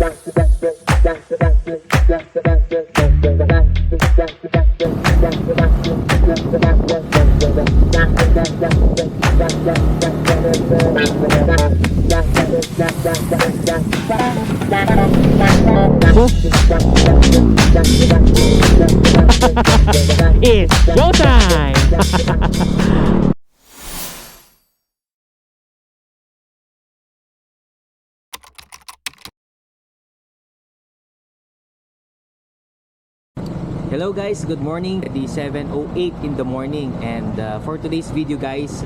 It's showtime! Hello guys, good morning. Di 7:08 in the morning, and for today's video guys,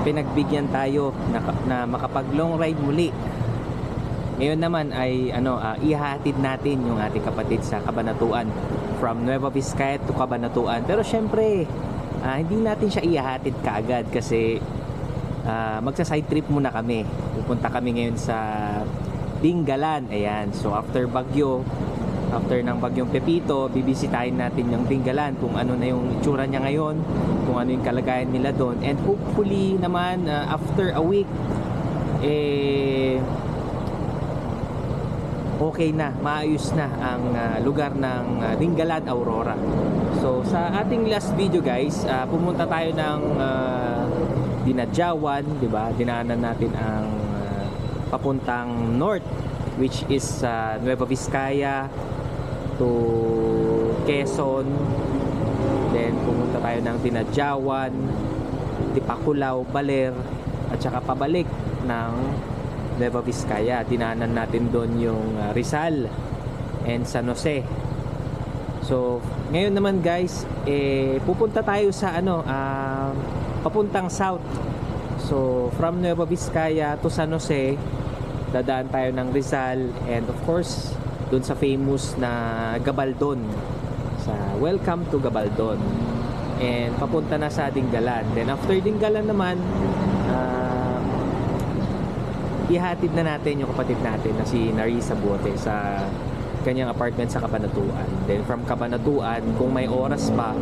pinagbigyan tayo na makapag long ride muli. Ngayon naman ay ihahatid natin yung ating kapatid sa Cabanatuan, from Nueva Vizcaya to Cabanatuan. Pero syempre, hindi natin siya ihahatid kaagad kasi magsa-side trip muna kami. Pupunta kami ngayon sa Dingalan. Ayan, so after ng bagyong Pepito, bibisitahin natin yung Dingalan, kung ano na yung itsura niya ngayon, kung ano yung kalagayan nila doon, and hopefully naman after a week okay na, maayos na ang lugar ng Dingalan, Aurora. So sa ating last video guys, pumunta tayo ng Dinadjawan, di ba? Dinaanan natin ang papuntang north, which is Nueva Vizcaya to Quezon. Then pumunta tayo ng Dinadjawan, Tipaculaw, Baler, at saka pabalik ng Nueva Vizcaya. Dinaanan natin doon yung Rizal and San Jose. So ngayon naman guys, pupunta tayo sa papuntang south. So from Nueva Vizcaya to San Jose, dadaan tayo ng Rizal, and of course doon sa famous na Gabaldon, sa Welcome to Gabaldon, and papunta na sa Dingalan. Then after Dingalan naman, ihatid na natin yung kapatid natin na si Narisa Bote sa kanyang apartment sa Cabanatuan. Then from Cabanatuan, kung may oras pa,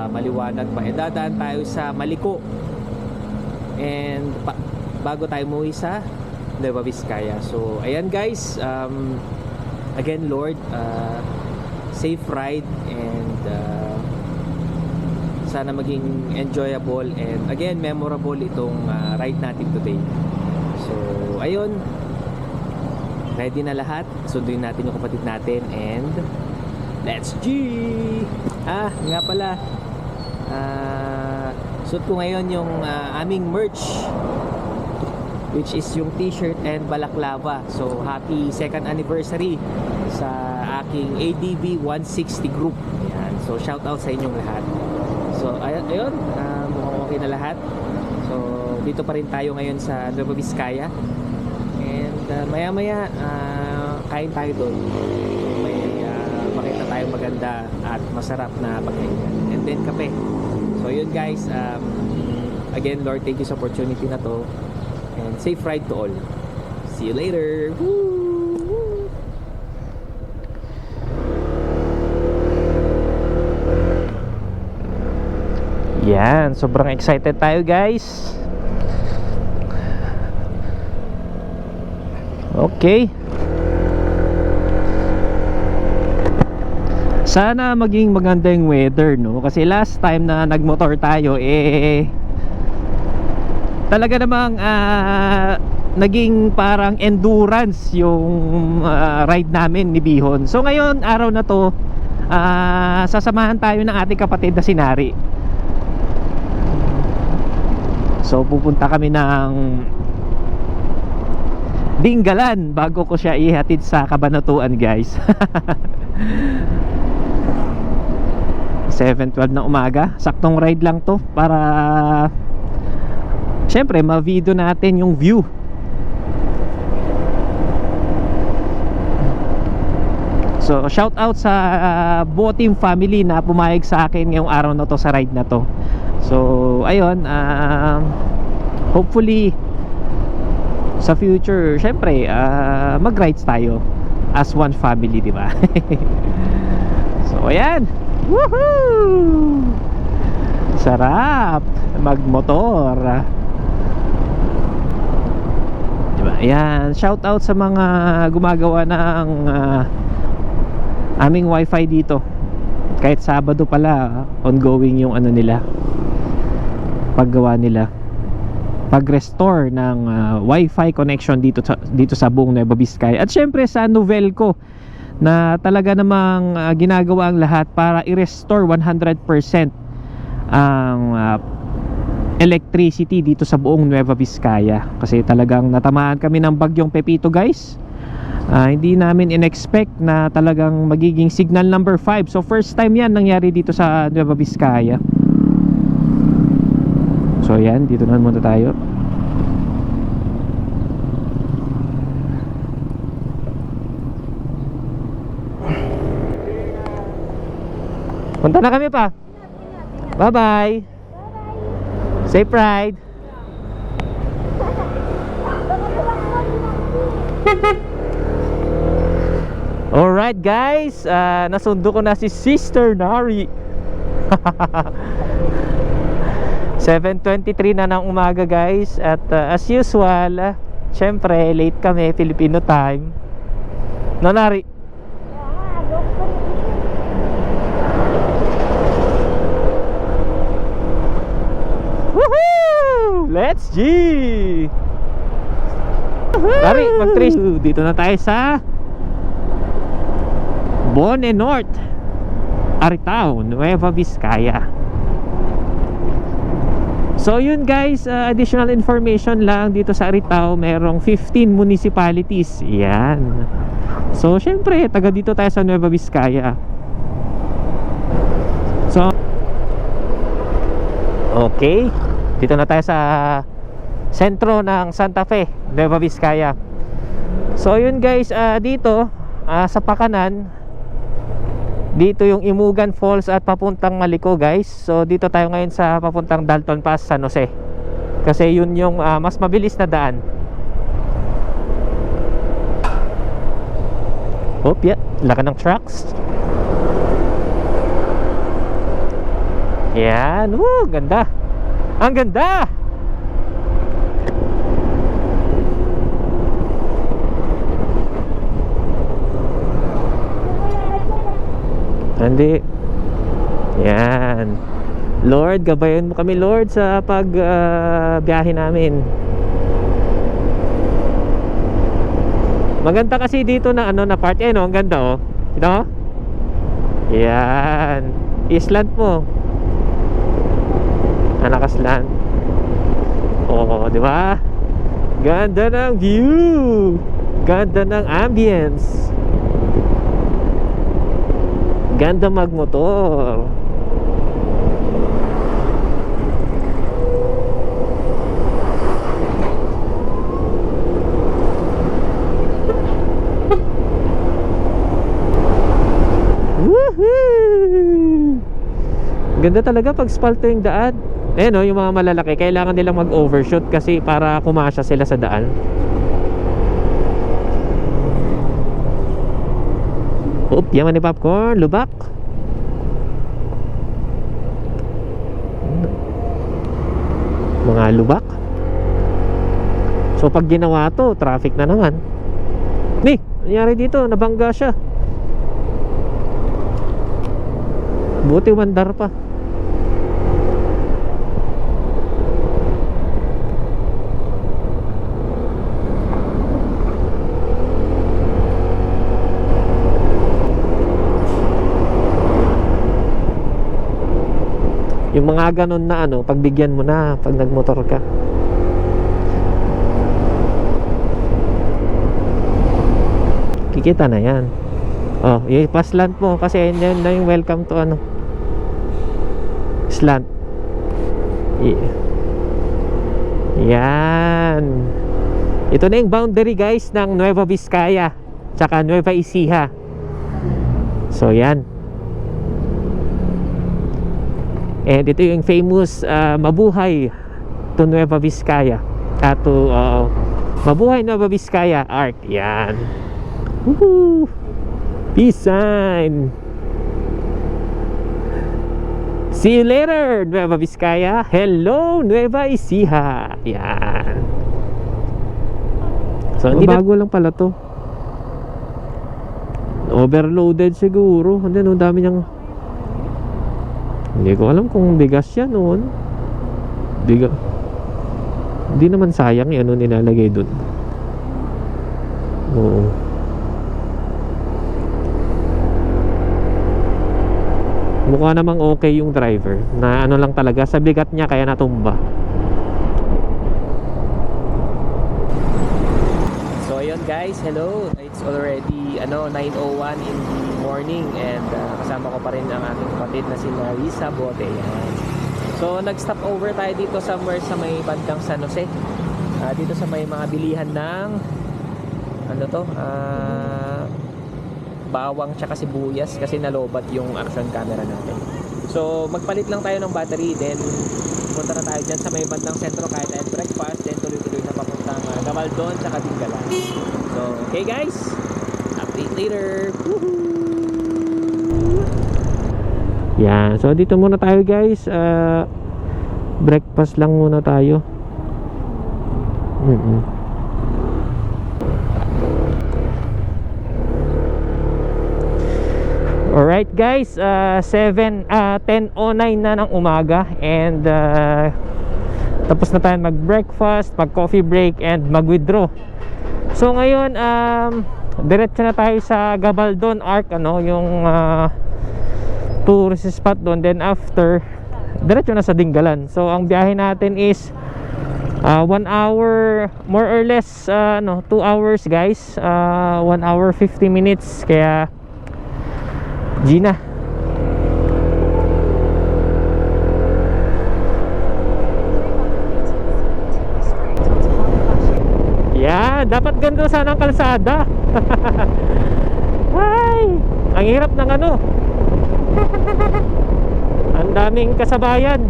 maliwanag pa, dadaan tayo sa Maliko, and bago tayo umuwi sa Nueva Vizcaya. So ayan guys, again Lord, safe ride, and sana maging enjoyable and again memorable itong ride natin today. So ayun, ready na lahat, sunduin natin yung kapatid natin, and let's G! Nga pala, suot ko ngayon yung aming merch, which is yung t-shirt and balaklava. So happy 2nd anniversary sa aking ADV 160 group. Ayan. So shout out sa inyong lahat. So ayun, mukhang okay na lahat. So dito pa rin tayo ngayon sa Nueva Vizcaya, and maya maya kain tayo doon. May makita tayong maganda at masarap na pagkain, and then kape. So yun guys, again Lord, thank you sa opportunity na to, and safe ride to all. See you later. Woo! Yan, sobrang excited tayo guys. Okay, sana maging maganda yung weather, no? Kasi last time na nagmotor tayo, talaga namang naging parang endurance yung ride namin ni Bihon. So ngayon, araw na to, sasamahan tayo ng ating kapatid na si Nari. So pupunta kami ng Dingalan bago ko siya ihatid sa Cabanatuan guys. 7:12 ng umaga, saktong ride lang to para syempre ma-video natin yung view. So shout out sa Botim family na pumayag sa akin ngayong araw na to sa ride na to. So ayun, hopefully sa future syempre mag-rides tayo as one family, di ba? So ayan, woohoo! Sarap magmotor. Ayan, shout out sa mga gumagawa ng aming wifi dito. Kahit Sabado pala, ongoing yung ano nila, paggawa nila, pag-restore ng wifi connection dito sa buong Nueva Vizcaya. At syempre sa Novelco, na talaga namang ginagawa ang lahat para i-restore 100% ang electricity dito sa buong Nueva Vizcaya. Kasi talagang natamaan kami ng bagyong Pepito, guys. Hindi namin in-expect na talagang magiging signal number 5. So first time yan nangyari dito sa Nueva Vizcaya. So yan, dito na muna tayo. Punta na kami pa. Bye-bye. Safe ride. Alright guys, nasundo ko na si Sister Nari. 7:23 na ng umaga guys. At as usual, syempre late kami, Filipino time. No, Nari? Woohoo! Let's G! Nari, mag-trace. Dito na tayo sa Bone North, Aritao, Nueva Vizcaya. So yun guys, additional information lang dito sa Aritao, merong 15 municipalities. Yan. So syempre, taga dito tayo sa Nueva Vizcaya. So okay, dito na tayo sa sentro ng Santa Fe, Nueva Vizcaya. So yun guys, dito sa pakanan, dito yung Imugan Falls at papuntang Maliko guys. So dito tayo ngayon sa papuntang Dalton Pass, San Jose, kasi yun yung mas mabilis na daan. Oh yeah, laka ng trucks. Yan, ganda. Ang ganda. Hindi. Yan. Lord, gabayan mo kami Lord sa biyahe namin. Maganda kasi dito na na part. No, ang ganda no? Yan. Island mo. Nakaslan. Oo, di ba? Ganda ng view. Ganda ng ambience. Ganda magmotor. Woohoo! Ganda talaga pag spalto yung daan. Yung mga malalaki, kailangan nilang mag-overshoot kasi para kumasya sila sa daan. Oop, yaman ni popcorn, lubak. Mga lubak. So pag ginawa to, traffic na naman. Nangyari dito, nabangga siya. Buti mandar pa. Yung mga ganun na pagbigyan mo na pag nagmotor ka. Kikita na yan. Yung pa-slant mo kasi yan na yung welcome to slant. Yan. Ito na yung boundary guys ng Nueva Vizcaya tsaka Nueva Ecija. So yan. And ito yung famous Mabuhay to Nueva Vizcaya. Mabuhay Nueva Vizcaya Arc. Yan. Woohoo! Peace sign. See you later Nueva Vizcaya. Hello Nueva Ecija. Yan. So, bago lang pala to. Overloaded siguro. Hindi, no, dami niyang... Hindi ko alam kung bigas yan noon. Hindi naman sayang yan ano nilalagay dun. Oo. Mukha namang okay yung driver. Na ano lang talaga, sa bigat niya kaya natumba. So ayun guys, hello. It's already 9:01 in the morning and kasama ko pa rin ang aking kapatid na si Marisa Bote. Yan. So nag-stop over tayo dito somewhere sa may bandang San Jose. Dito sa may mga bilihan ng bawang tsaka sibuyas kasi nalobat yung action camera natin. So magpalit lang tayo ng battery, then punta na tayo dyan sa may bandang sentro kahit tayo breakfast, then tuloy-tuloy na papuntang Gabaldon tsaka Dingalan. So okay guys, update later. Yan, so dito muna tayo guys. Breakfast lang muna tayo. Alright guys, 10:09 na ng umaga and tapos na tayo mag-breakfast, mag-coffee break and mag-withdraw. So ngayon diretso na tayo sa Gabaldon Arc, yung tourist spot doon. Then after, diretso na sa Dingalan. So ang biyahe natin is 1 hour, more or less 2 hours guys. 1 hour 50 minutes, kaya Gina. Yeah, dapat ganito sana ang kalsada. Ay, ang hirap ng ang daming kasabayan.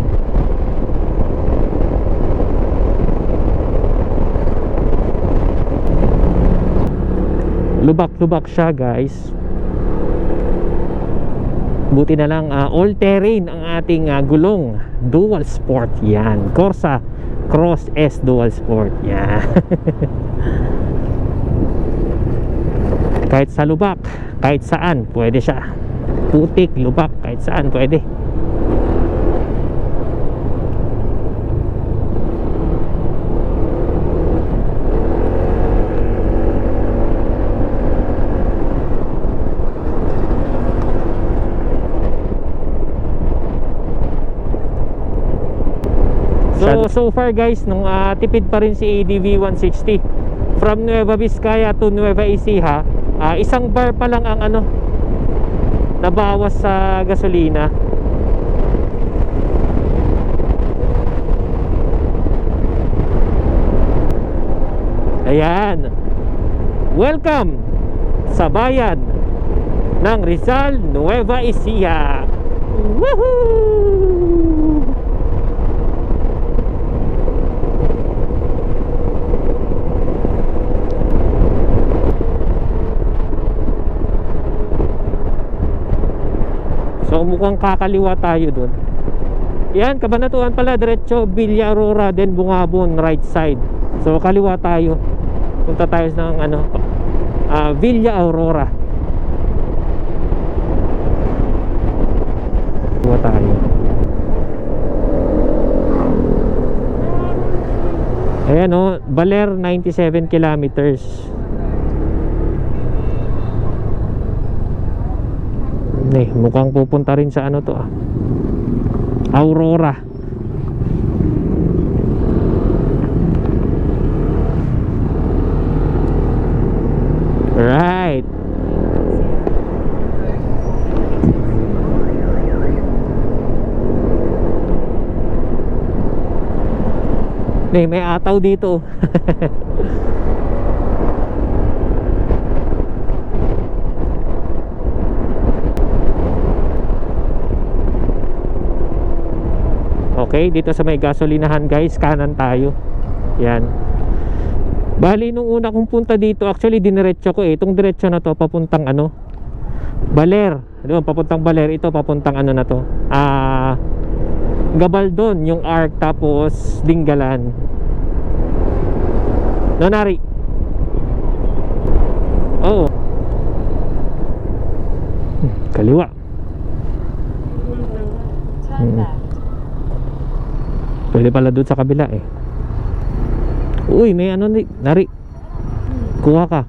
Lubak-lubak siya guys. Buti na lang all terrain ang ating gulong, dual sport. Yan, Corsa Cross S dual sport. Yan. Kahit sa lubak, kahit saan pwede siya. Putik, lubak, kahit saan pwede. So far guys, nung tipid pa rin si ADV 160 from Nueva Vizcaya to Nueva Ecija. Isang bar pa lang ang nabawas sa gasolina. Ayan, welcome sa bayan ng Rizal, Nueva Ecija. Woohoo! So mukhang kakaliwa tayo dun. Yan, Cabanatuan pala, diretso Villa Aurora, then Bungabon, right side. So kaliwa tayo. Punta tayo ng Villa Aurora. Kaliwa tayo. Ayan Baler 97 kilometers. Mukhang pupunta rin sa Aurora. Right. May ataw dito. Okay, dito sa may gasolinahan guys, kanan tayo. Yan. Bali nung una kong punta dito, actually diniretso ko itong diretso na to papuntang Baler. Diba, papuntang Baler, ito papuntang na to. Gabaldon yung arc, tapos Dingalan. Nari. Oo. Kaliwa. Turn left. Pwede pala doon sa kabila eh. Uy, may ano nari. Kuha ka.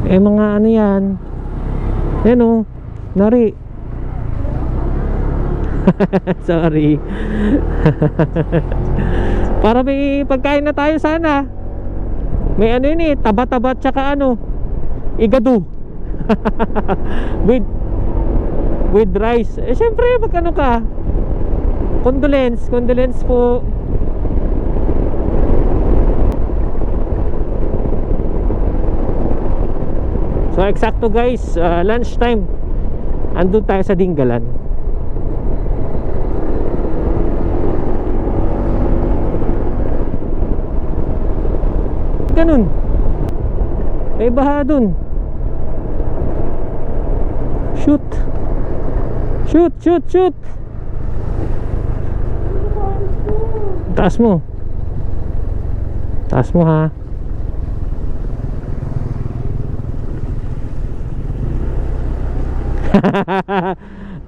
Eh mga ano yan. Yan o. Nari. Sorry. Para may pagkain na tayo sana. May ano yun eh, taba-taba tsaka ano, igado. with rice. Eh syempre pag ano ka, condolence po. So eksakto guys, lunch time. Andun tayo sa Dingalan. Ganun. May baha dun. Shoot. Taas mo ha.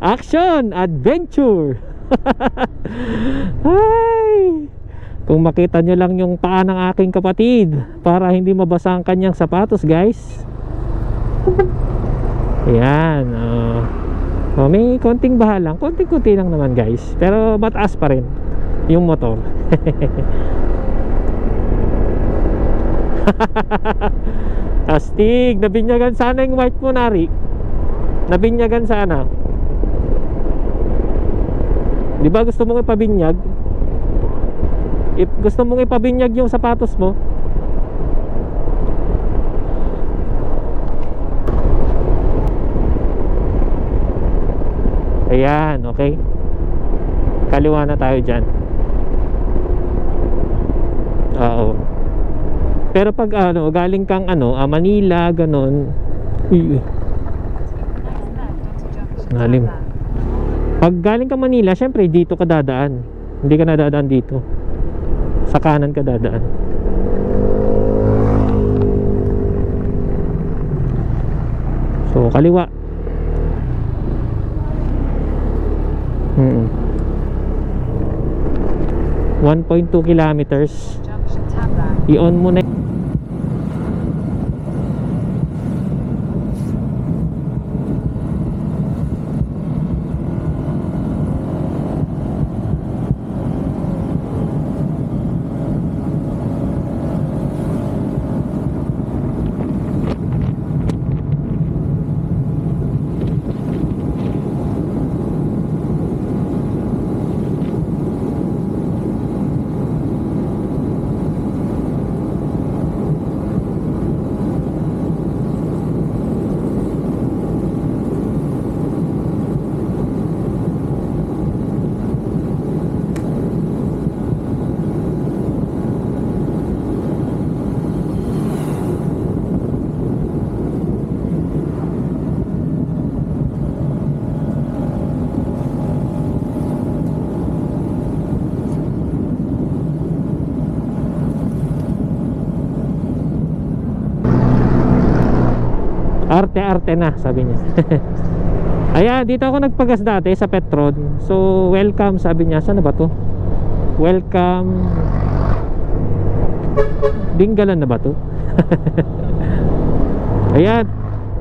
Action adventure. Ay, kung makita nyo lang yung paa ng aking kapatid para hindi mabasa ang kanyang sapatos guys. Ayan. May konting baha lang, konting-kunti lang naman guys, pero mataas pa rin yung motor. Astig, nabinyagan sana yung white mo, Nari. Nabinyagan sana. Di ba gusto mong ipabinyag? Gusto mong ipabinyag yung sapatos mo? Ayan, okay. Kaliwa na tayo dyan. Oo. Pero pag ano, galing kang ano, Manila, ganon. Uy. Lalim. Pag galing kang Manila, syempre dito ka dadaan. Hindi ka nadadaan dito. Sa kanan ka dadaan. So, kaliwa. 1.2 kilometers. I-on mo na. Arte-arte na, sabi niya. Ayan, dito ako nagpagas dati sa Petron. So, welcome, sabi niya. Saan na ba to? Welcome. Dingalan na ba to? Ayan.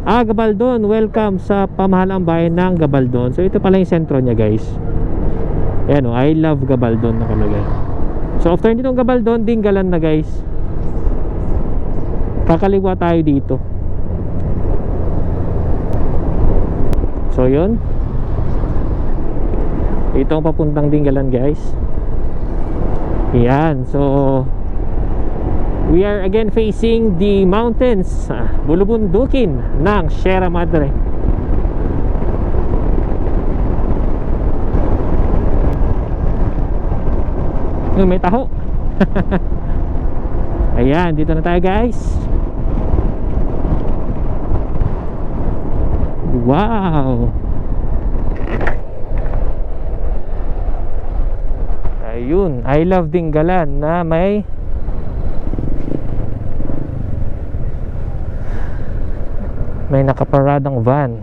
Gabaldon. Welcome sa pamahalang bayan ng Gabaldon. So, ito pala yung sentro niya, guys. Ayan o, I love Gabaldon nakalagay. So, after nitong Gabaldon, Dingalan na, guys. Kakaliwa tayo dito. So yun, ito ang papuntang Dingalan guys. Yan, so we are again facing the mountains, bulubundukin ng Sierra Madre. May taho. Ayan, dito na tayo guys. Wow. Ayun, I love Dingalan na may may nakaparadang van.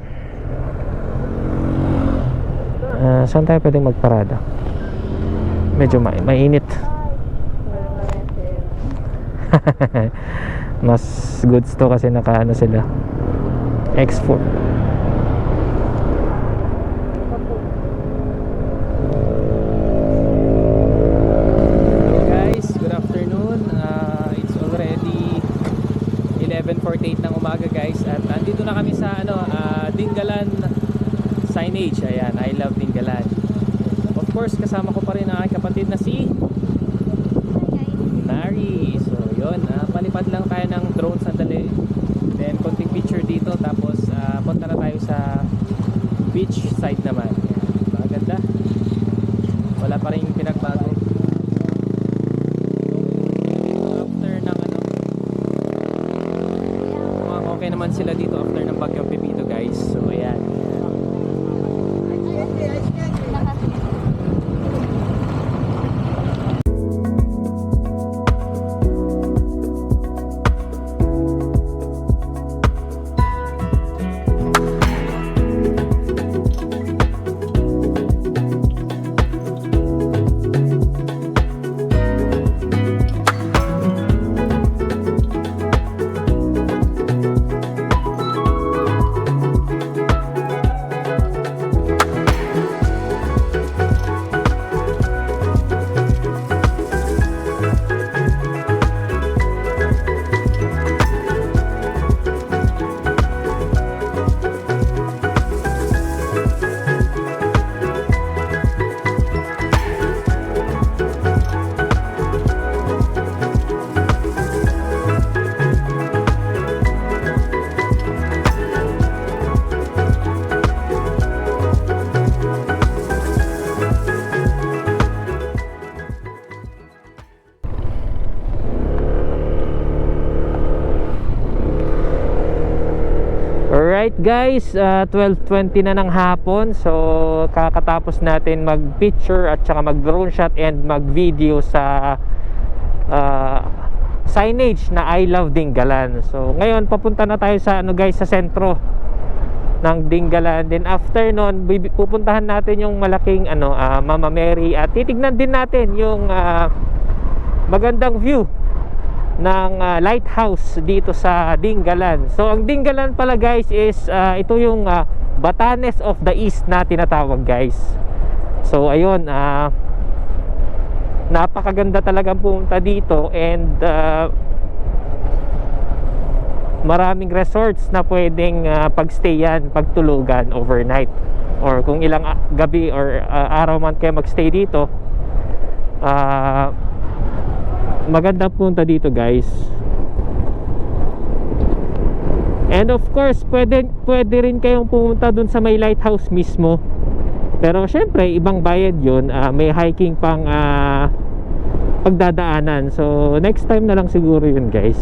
Saan tayo pwedeng magparada? Medyo mainit. Mas goods to kasi nakaano sila, export. Hello guys, good afternoon. It's already 11:48 ng umaga guys, at nandito na kami sa Dingalan signage. Ayan, I love Dingalan. Of course, kasama ko pa rin ang aking kapatid na si Nari. So yun, palipad lang tayo ng drone sandali, then konting picture dito, tapos punta na tayo sa beach side naman. Maganda, wala pa rin pinagbago. After ng okay naman sila dito after ng Bagyong Pepito guys. So ayan. Alright guys, 12:20 na ng hapon. So kakatapos natin mag picture at saka mag drone shot and mag video sa signage na I love Dingalan. So ngayon papunta na tayo sa guys, sa sentro ng Dingalan. Then after nun, pupuntahan natin yung malaking Mama Mary, at titignan din natin yung magandang view ng lighthouse dito sa Dingalan. So ang Dingalan pala guys is ito yung Batanes of the East na tinatawag guys. So ayun, napakaganda talagang pumunta dito, and maraming resorts na pwedeng pagstayan, pagtulugan overnight, or kung ilang gabi or araw man kayo magstay dito. Maganda punta dito guys. And of course, pwede rin kayong pumunta dun sa may lighthouse mismo, pero syempre ibang bayad yun. May hiking pang pagdadaanan. So next time na lang siguro yun guys,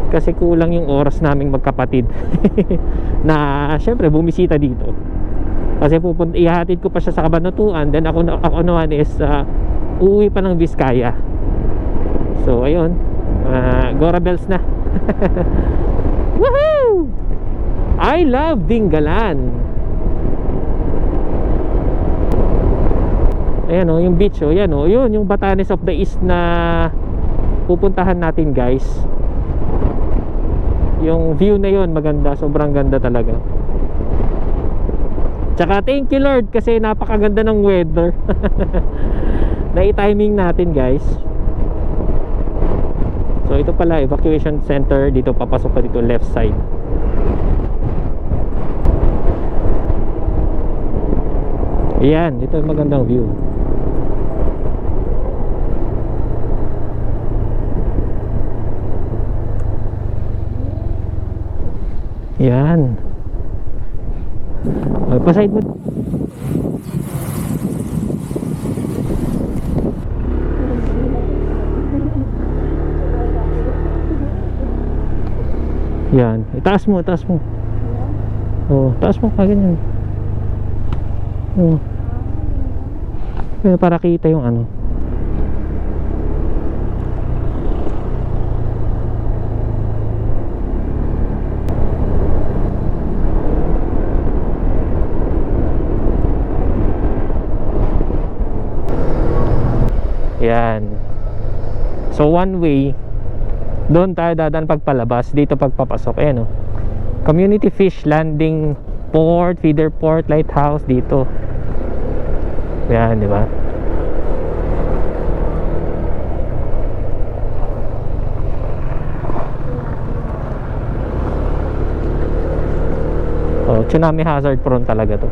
kasi kulang yung oras naming magkapatid na syempre bumisita dito. Kasi ihahatid ko pa siya sa Cabanatuan, then ako naman is uuwi pa ng Vizcaya. So ayun, Gora Bells na. Woohoo! I love Dingalan. Ayan yung beach yan yun yung Batanes of the East na pupuntahan natin guys. Yung view na yun maganda, sobrang ganda talaga. Tsaka thank you Lord kasi napakaganda ng weather. Na-timing natin guys. So ito pala evacuation center, dito papasok pa dito left side. Ayan, ito yung magandang view. Yan. Pa-side mo. Yan, itaas mo, itaas mo. Oh, taas mo pa ganyan. Oh. Para kita yung ano. Yan. So one way, doon tayo dadaan pagpalabas, dito pagpapasok. Ayan, oh. Community Fish Landing Port, Feeder Port, Lighthouse dito. Yan, di ba? Oh, tsunami hazard prone talaga to.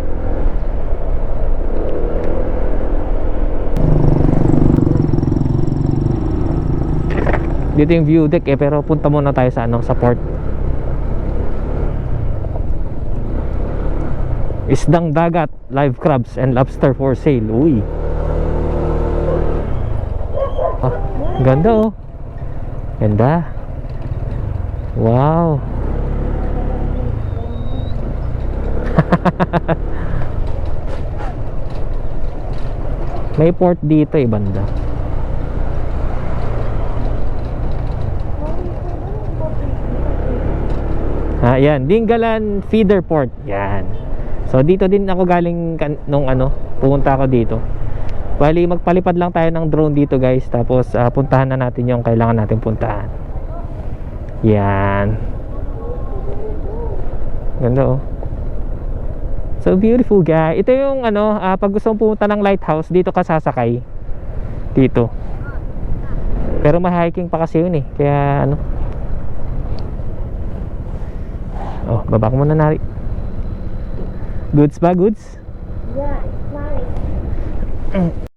Dito yung view deck pero punta muna tayo sa sa port. Isdang dagat, live crabs and lobster for sale. Uy. Ah, ganda oh. Ganda. Wow. May port dito banda. Yan, Dingalan Feeder Port. Yan. So dito din ako galing nung pumunta ako dito. Bali magpalipad lang tayo ng drone dito guys. Tapos puntahan na natin yung kailangan natin puntahan. Yan. Ganda oh. So beautiful guys. Ito yung pag gusto mong pumunta ng lighthouse, dito ka sasakay. Dito. Pero ma-hiking pa kasi yun Kaya oh, baba ko muna nari. Goods ba? Goods? Yeah, it's nice.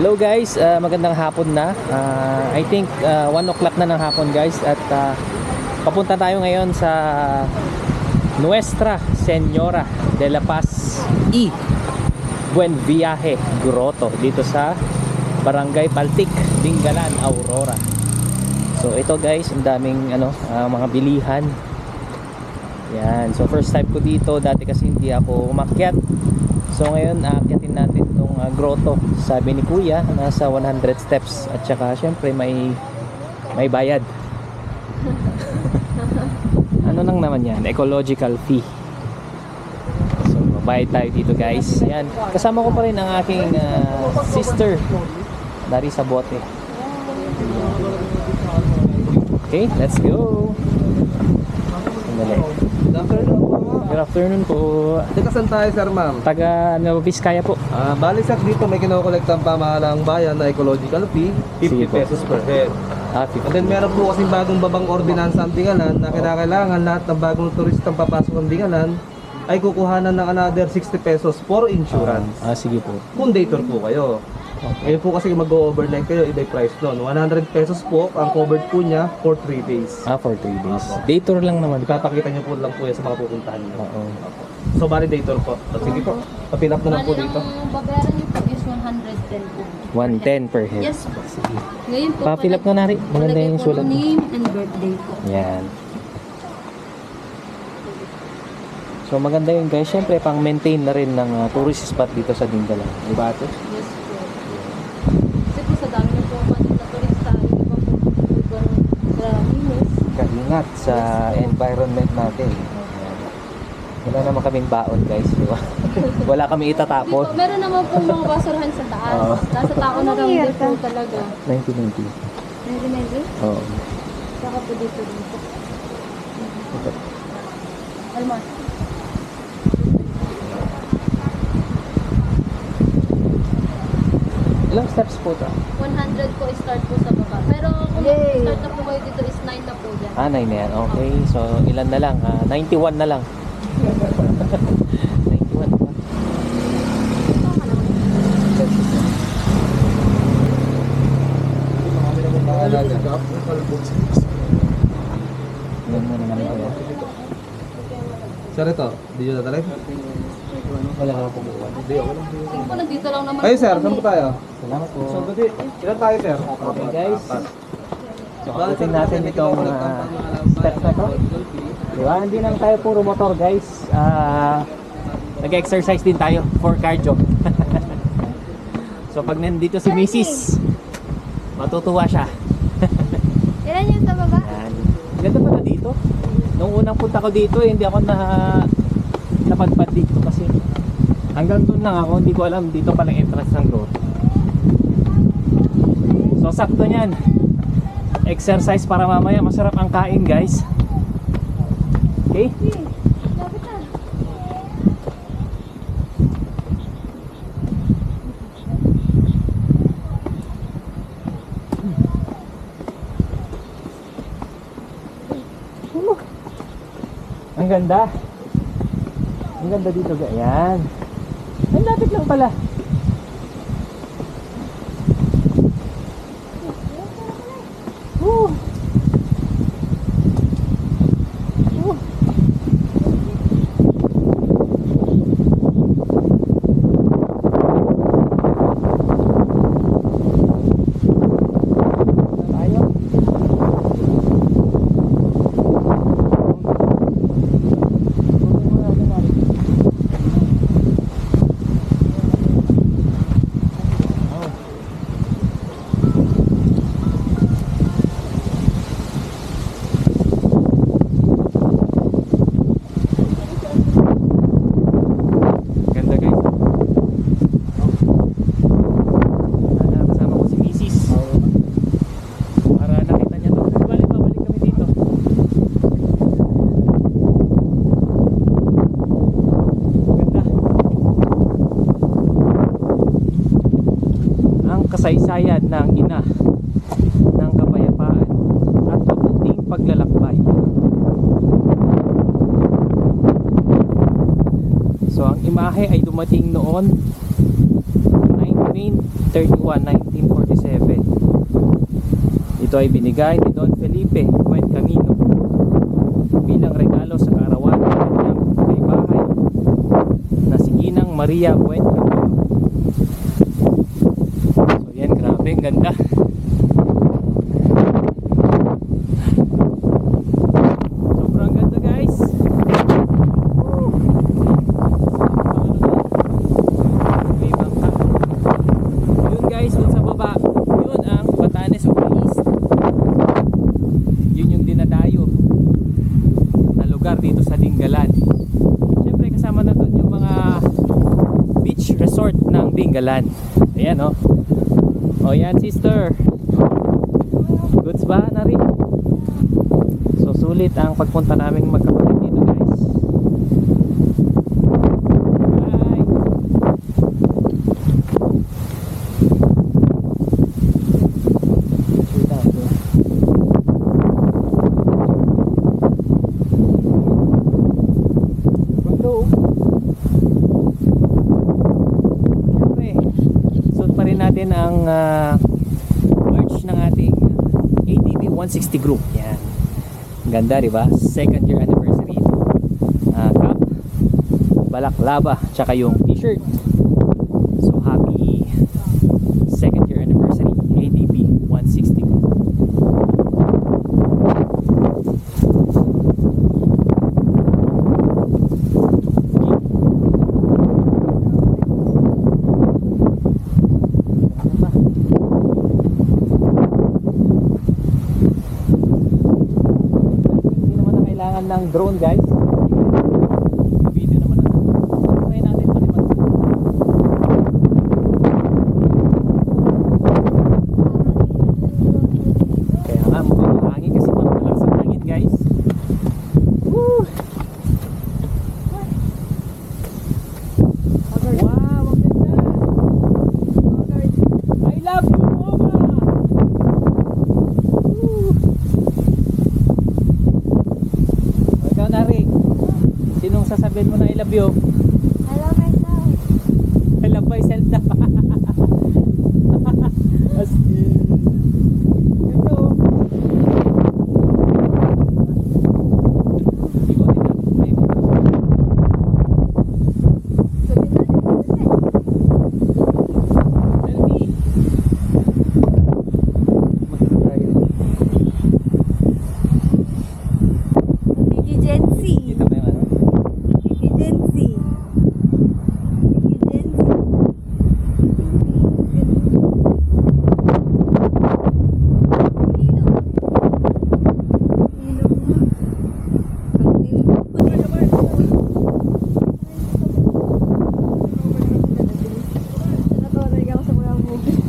Hello guys, magandang hapon na. I think 1 o'clock na ng hapon guys. At papunta tayo ngayon sa Nuestra Señora de la Paz y Buen Viaje Grotto dito sa Barangay Paltik, Dingalan, Aurora. So ito guys, ang daming mga bilihan. Yan. So first time ko dito, dati kasi hindi ako umakyat. So ngayon aakyatin natin itong grotto. Sabi ni Kuya, nasa 100 steps. At saka syempre may bayad. Ano lang naman yan, ecological fee. So bayad tayo dito guys. Yan. Kasama ko pa rin ang aking sister dari sa bote. Okay, let's go. Sandali. Good afternoon po. Good afternoon po. Taga saan tayo, sir, ma'am? Taga Nueva Vizcaya po. Bali, sir, dito may kinokolekta ang pamahalang bayan na ecological fee, Sige 50 po. pesos per head. And 50. then meron po kasing bagong babang ordinansa ang Dingalan na kinakailangan lahat ng bagong turistang papasok ng Dingalan ay kukuhanan ng another 60 pesos for insurance. Sige po. Kung dator po kayo. Ngayon po kasi mag-overnight kayo, iba'y price nun. 100 pesos po ang covered po niya for 3 days. For 3 days. Day tour lang naman. Ipapakita niyo po lang po yan sa mga pupuntahan niyo. Oo. So, bali dator po. Sige po, papilap na lang po dito. Ang babayaran niyo po is 110 po. 110 per head. Yes po. Ngayon po, Pa-fill up na nari. Maganda yung sulat. Name and birthday po. Yan. So maganda yun guys. Siyempre pang maintain na rin ng tourist spot dito sa Dingalan. Di ba ate? Yes po. Kasi po sa dami niyo po na turista, yung iba po lugar sa Limes. Kaingat sa environment natin. Yan. Wala naman kaming baon guys. Di ba? Wala kami itatapon. Dito, meron naman po mga basurahan sa taas. Oo. Nasa tao na lang din po talaga. 1990. 1990? Oo. Saka po dito. Ito. Alma. Ilang steps po ito? 100 po start po sa baba. Pero kung start na po kayo dito is 9 na po yan. 9 na yan. Okay. So ilan na lang? 91 na lang. 91 pa. Ilan mo naman ako. Sir, ito, di nyo natalay? Wala ka po. Hindi, ako lang. Sige po, nandito lang naman. Ay, sir, saan po tayo? Salamat po. So, buti, ilan tayo, sir? Okay guys. So kapitin natin itong steps na to. Diba? Hindi lang tayo puro motor guys. Nag-exercise din tayo for cardio. So pag nandito si Mrs. matutuwa siya. Ilan yung sa baba? Yan. Ganda pala dito. Nung unang punta ko dito, hindi ako napadpad dito kasi hanggang doon lang ako. Hindi ko alam dito pala entrance ng road. So sakto niyan. Exercise para mamaya masarap ang kain guys. Okay? Lapit na. Ang ganda. Ang ganda dito guys. Ayan. Ang lapit lang pala. Woo! Woo! Tayo. Ganda guys. Kasama ko si Mrs. Para nakita niya to. Babalik kami dito. Ganda. Ang kasaysayan ng ina ng kapayapaan at mabuting paglalakbay. So ang imahe ay dumating noon 1947. Ito ay binigay ni Don Felipe Buen Camino bilang regalo sa kaarawan ng kanyang kaibahay na si Ginang Maria Buen Camino. So yan, grabe, ang ganda. Sobrang ganda guys. May bangka. Yun guys, dun sa baba, yun ang Batanes of the East. Yun yung dinadayo na lugar dito sa Dingalan. Siyempre kasama na dun yung mga beach resort ng Dingalan. Ayan o. O yan sister. Goods ba, Nari? Sulit ang pagpunta naming magkapatid dito guys. Bye! Hello. Siyempre, suot pa rin natin ang merch ng ating ATV 160 group. Yan. Ganda, di ba? Second year anniversary ito. Cup, balaklava, tsaka yung t-shirt. So happy second year anniversary ATV 160 group. Hindi naman na kailangan ng drone guys. Video naman na. Try natin pa rin kaya nga mukhang hangin kasi malakas ang hangin guys. Woo! Wow, ang ganda! I love you, Mama! Woo! O, ikaw na rin. Sinong sasabihin mo na I love you? Hello, myself. I love myself na. As in. Ito. Ikotin natin. Ayun. Selfie. Magkita tayo. Gigi Gen Z. Kita mo yung ano? Gigi Gen Z. Gigi Gen Z.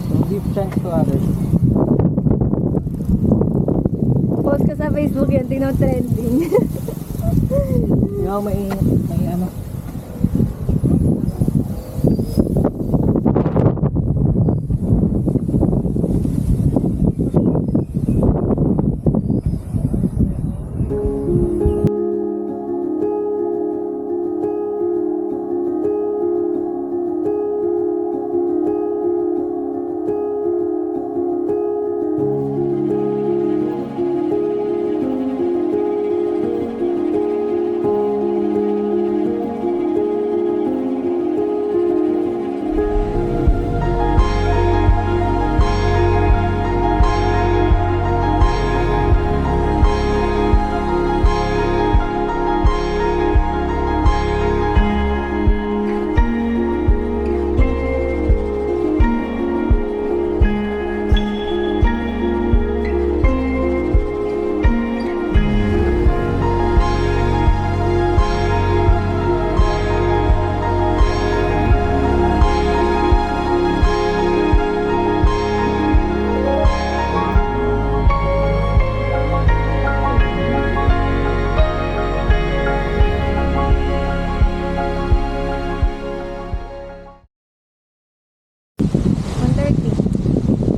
So, give thanks to others. Post ko sa Facebook yan, tingnan mo trending. Yung may ano.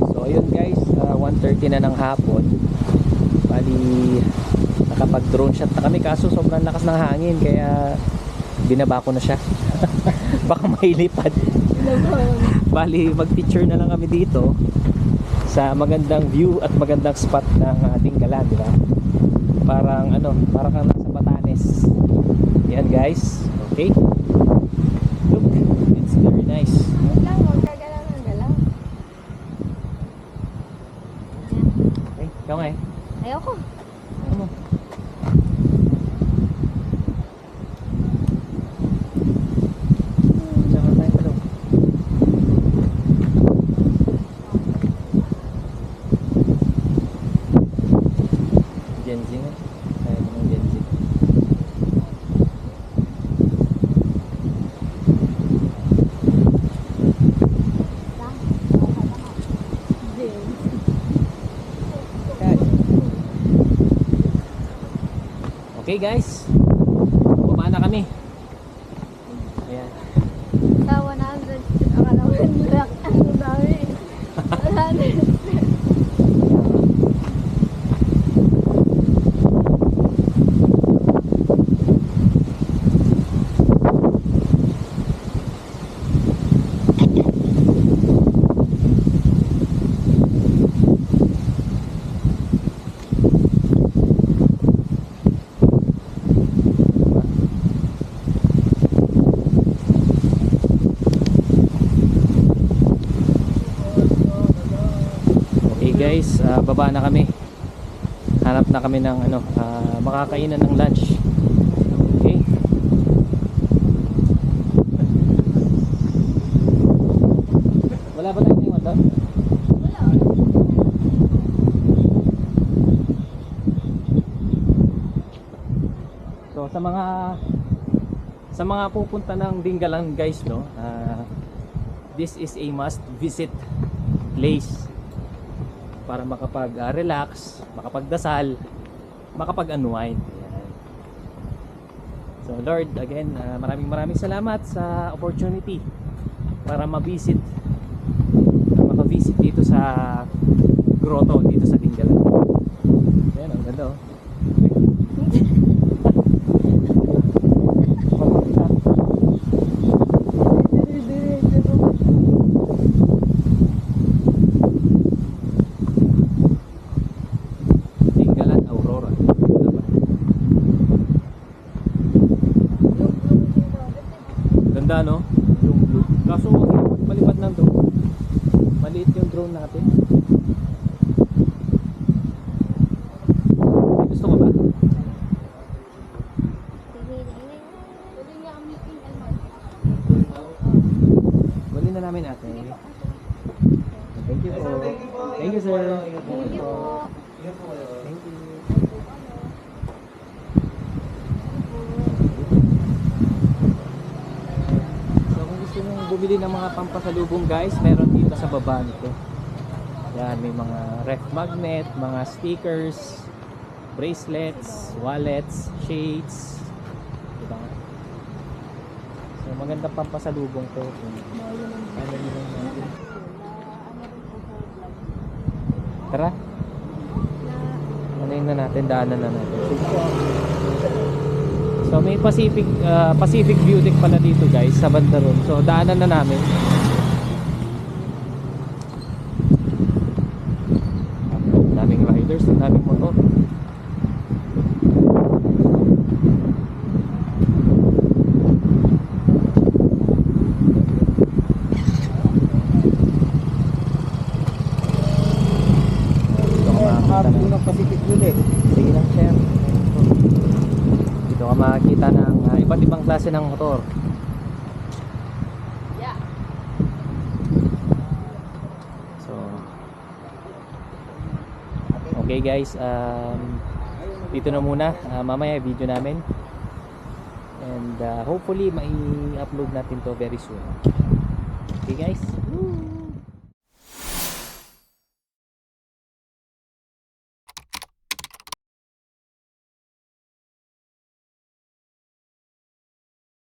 So ayun guys, 1:30 na ng hapon. Bali nakapag-drone shot na kami kaso sobrang lakas ng hangin kaya binaba ko na siya. Baka mailipad. Bali mag-picture na lang kami dito sa magandang view at magandang spot ng ating galan, di ba? Parang ano, parang kang nasa Batanes. Yan guys. Okay. Look, it's very nice. Wait lang, huwag ka galaw ng galaw. Okay, ikaw nga eh. Ayoko. Ano? Tsaka tayo pa daw. Gen Z nga. Kaya mo ng Gen Z. Kaya. Okay guys, baba na kami. Ayan. Sa 100, akala ko ang dami. 100. Okay guys, baba na kami. Hanap na kami ng makakainan ng lunch. Okay. Wala ba tayong iwan doon? So sa mga pupunta ng Dingalan guys, no, this is a must visit place para makapag-relax, makapagdasal, makapag-unwind. Ayan. So Lord, again, maraming salamat sa opportunity para makavisit dito sa grotto, dito sa Dingalan. Ayan, ang ganda oh. Dingalan Aurora. Ganda no? Yung blue. Kaso malipad ng drone. Maliit yung drone natin. Gusto mo ba? Bali na namin ate. Thank you po. Thank you sir. Thank you po. Thank you. So kung gusto nyo bumili ng mga pampasalubong guys, meron dito sa baba nito. Yan, may mga ref magnet, mga stickers, bracelets, wallets, shades. Diba? So maganda pampasalubong to. Ano nyo lang natin. Tara. Ano na natin, daanan na natin. So may Pacific View Deck pala dito guys sa banda ron. So daanan na namin. Daming riders, daming motor. Ng Pacific Unit. Sige lang sir. Dito ka makakita ng iba't ibang klase ng motor. Yeah. So okay guys, dito na muna. Mamaya video namin. And hopefully mai-upload natin to very soon. Okay guys. Woo!